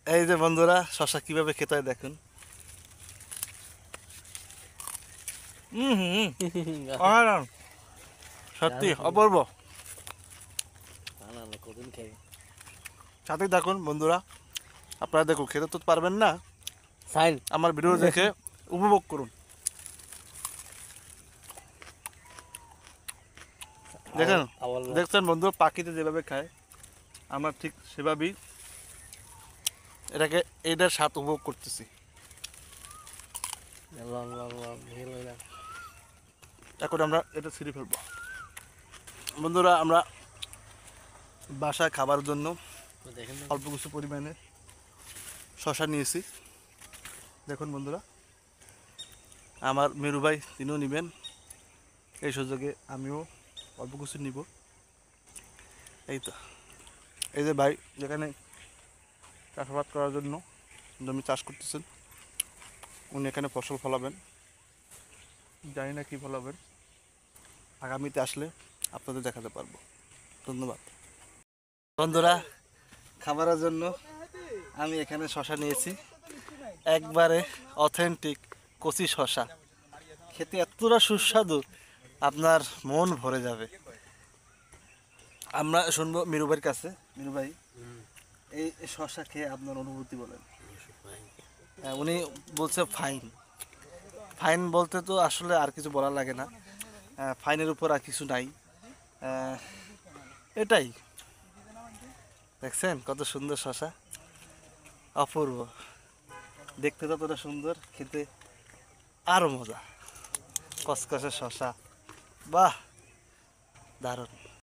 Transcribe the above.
এই যে বন্ধুরা শশা কিভাবে খেতে হয় দেখুন। অসাধারণ, সত্যি অপূর্ব। সাথেই দেখুন বন্ধুরা, আপনারা দেখুন, খেতে তো পারবেন না, সাইন আমার ভিডিও দেখে উপভোগ করুন। দেখেন, দেখছেন বন্ধু, পাখিতে যেভাবে খায় আমরা ঠিক সেভাবেই এটার স্বাদ উপভোগ করতেছি। এখন আমরা এটা ছিঁড়ে ফেলবো। বন্ধুরা, আমরা বাসায় খাবার জন্য অল্প কিছু পরিমাণে শশা নিয়েছি। দেখুন বন্ধুরা, আমার মেরু ভাই তিনিও নেবেন, এই সুযোগে আমিও অল্প কিছু নিব। এই তো, এই যে ভাই যেখানে চাষাবাদ করার জন্য জমি চাষ করতেছেন, উনি এখানে ফসল ফলাবেন। জানি না কী ফলাবেন, আগামীতে আসলে আপনাদের দেখাতে পারবো। ধন্যবাদ বন্ধুরা। খাবারের জন্য আমি এখানে শশা নিয়েছি, একবারে অথেন্টিক কচি শশা। খেতে এতটা সুস্বাদু, আপনার মন ভরে যাবে। আমরা শুনবো মিরু ভাইয়ের কাছে। মিরু ভাই, এই শশা খেয়ে আপনার অনুভূতি বলেন। উনি বলছে ফাইন। ফাইন বলতে তো আসলে আর কিছু বলার লাগে না, ফাইনের উপর আর কিছু নাই। এটাই, দেখছেন কত সুন্দর শশা, অপূর্ব। দেখতে ততটা সুন্দর, খেতে আরো মজা। কসকসে শশা, বাহ, দারুণ।